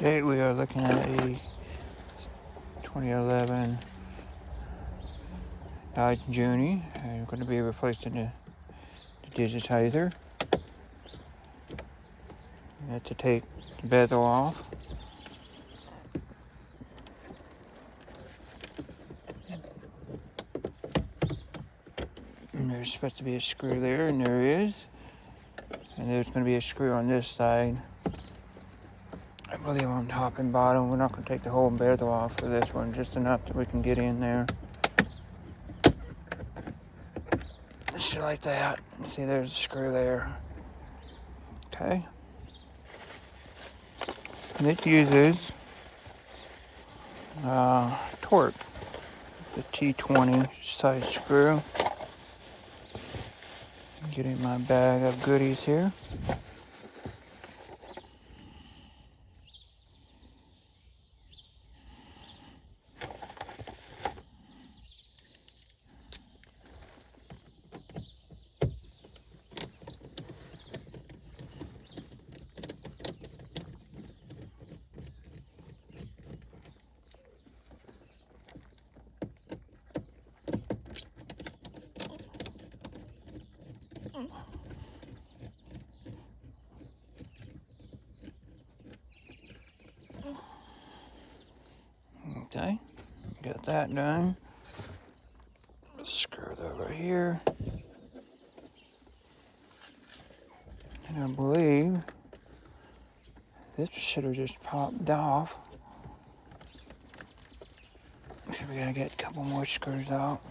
Today we are looking at a 2011 Dodge Junie. I'm going to be replacing the digitizer. I have to take the bezel off. And there's supposed to be a screw there, and there is. And there's going to be a screw on this side, I believe, on top and bottom. We're not going to take the whole bezel off for this one, just enough that we can get in there. Just like that. See, there's a screw there. Okay. And it uses torque, the T20 size screw. Getting my bag of goodies here. Okay, got that done. Screw it over here. And I believe this should have just popped off. So we gotta get a couple more screws out.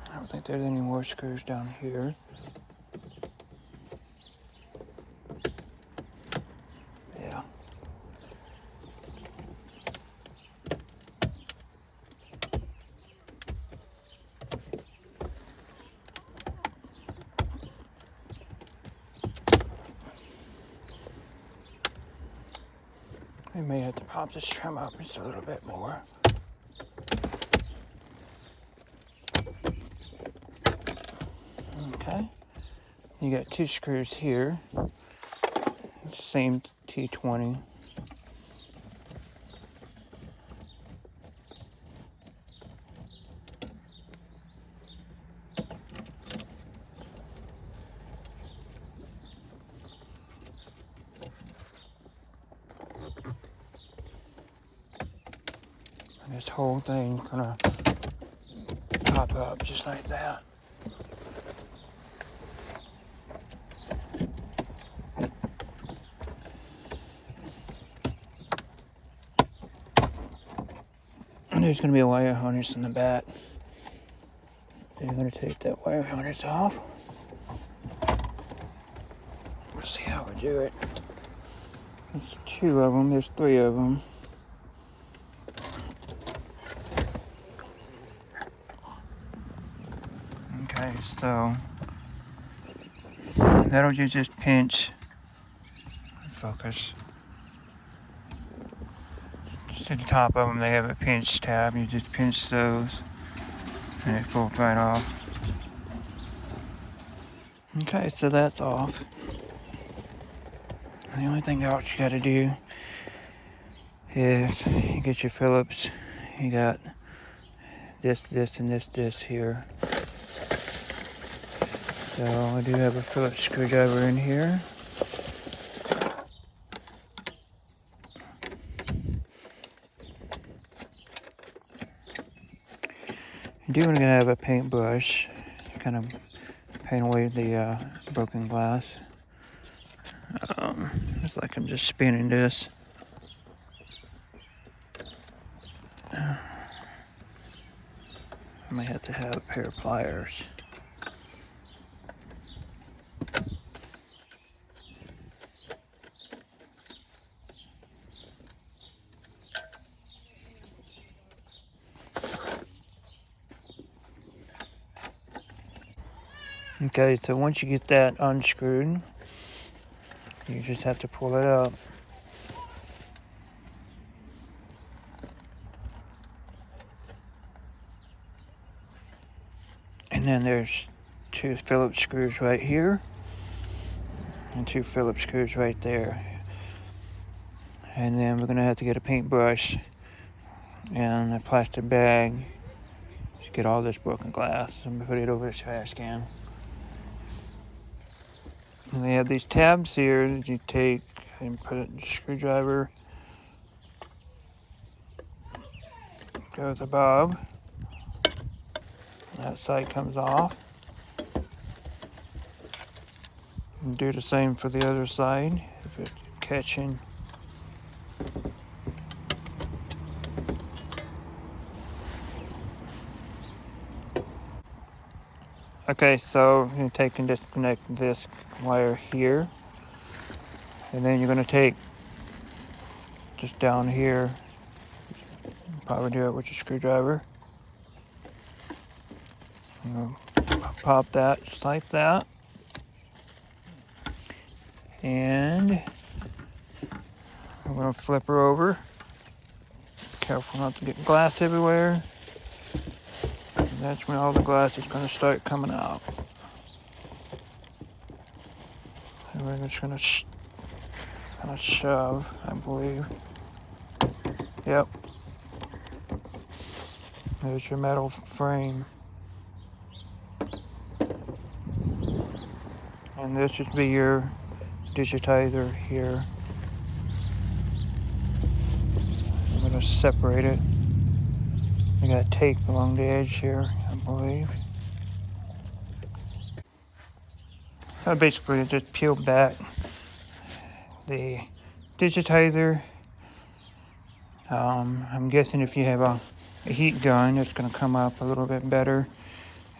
I don't think there's any more screws down here. Yeah. We may have to pop this trim up just a little bit more. Okay. You got two screws here. Same T20. And this whole thing gonna pop up just like that. And there's going to be a wire harness in the back. So you're going to take that wire harness off. We'll see how we do it. There's two of them. There's three of them. Okay, so that'll just pinch. Focus. To the top of them, they have a pinch tab. You just pinch those, and it folds right off. Okay, so that's off. And the only thing else you got to do is you get your Phillips. You got this, and this here. So I do have a Phillips screwdriver in here. You do want to have a paintbrush to kind of paint away the broken glass. It's like I'm just spinning this. I may have to have a pair of pliers. Okay, so once you get that unscrewed, you just have to pull it up. And then there's two Phillips screws right here. and 2 Phillips screws right there. And then we're going to have to get a paintbrush and a plastic bag to get all this broken glass and put it over the trash can. And they have these tabs here that you take and put it in the screwdriver. Go with the bob. That side comes off. And do the same for the other side if it's catching. Okay, so you take and disconnect this wire here. And then you're going to take just down here, probably do it with your screwdriver. Pop that just like that. And I'm going to flip her over. Be careful not to get glass everywhere. And that's when all the glass is going to start coming out. And we're just going to kind of shove, I believe. Yep. There's your metal frame. And this should be your digitizer here. I'm going to separate it. I got tape along the edge here, I believe. So basically, just peel back the digitizer. I'm guessing if you have a heat gun, it's going to come up a little bit better.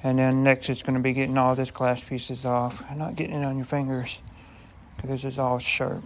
And then next, it's going to be getting all this glass pieces off and not getting it on your fingers because this is all sharp.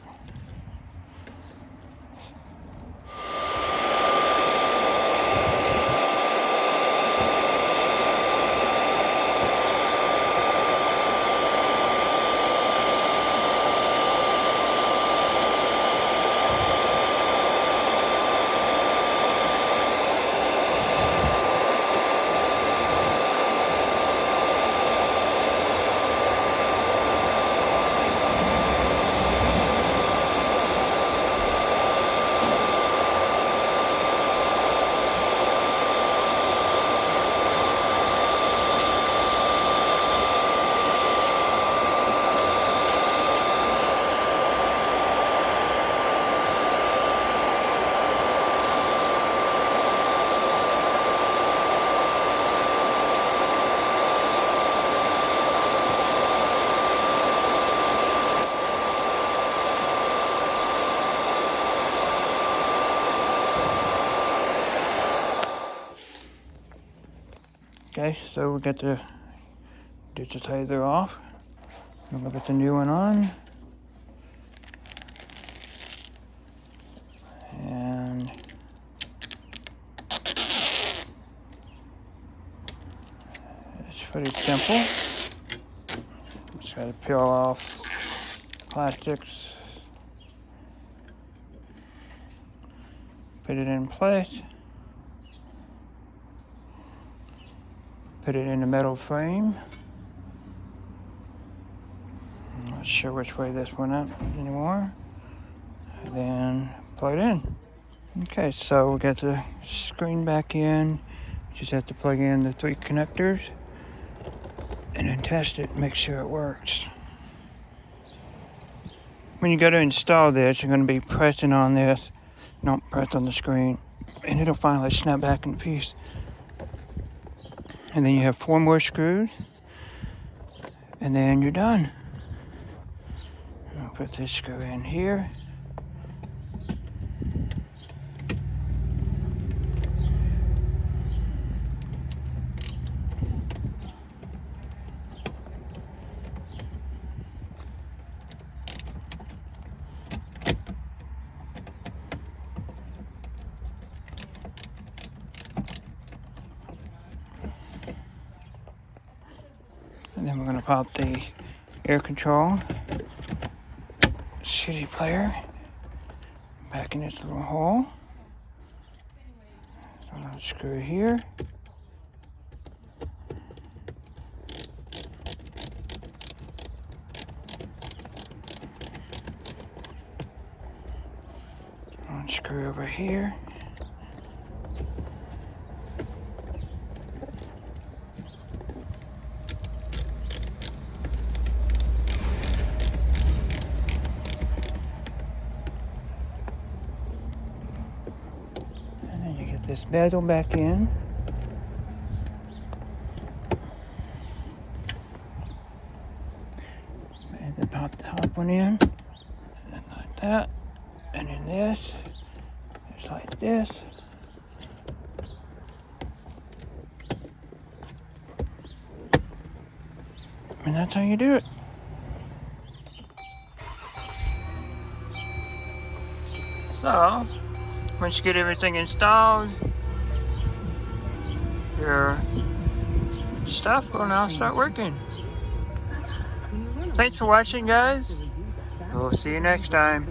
Okay, so we got the digitizer off. We'll put the new one on. And it's pretty simple. Just gotta peel off plastics. Put it in place. Put it in the metal frame. I'm not sure which way this went up anymore. And then plug it in. Okay, so we got the screen back in. Just have to plug in the 3 connectors and then test it, make sure it works. When you go to install this, you're going to be pressing on this. Don't press on the screen, and it'll finally snap back in piece. And then you have 4 more screws, and then you're done. I'll put this screw in here. And then we're going to pop the air control CD player back in its little hole. So I'm going to screw it here. screw over here. And then you get this bezel back in. And then pop the top one in. And like that. And then this. Just like this. And that's how you do it. So, once you get everything installed, your stuff will now start working. Thanks for watching, guys. We'll see you next time.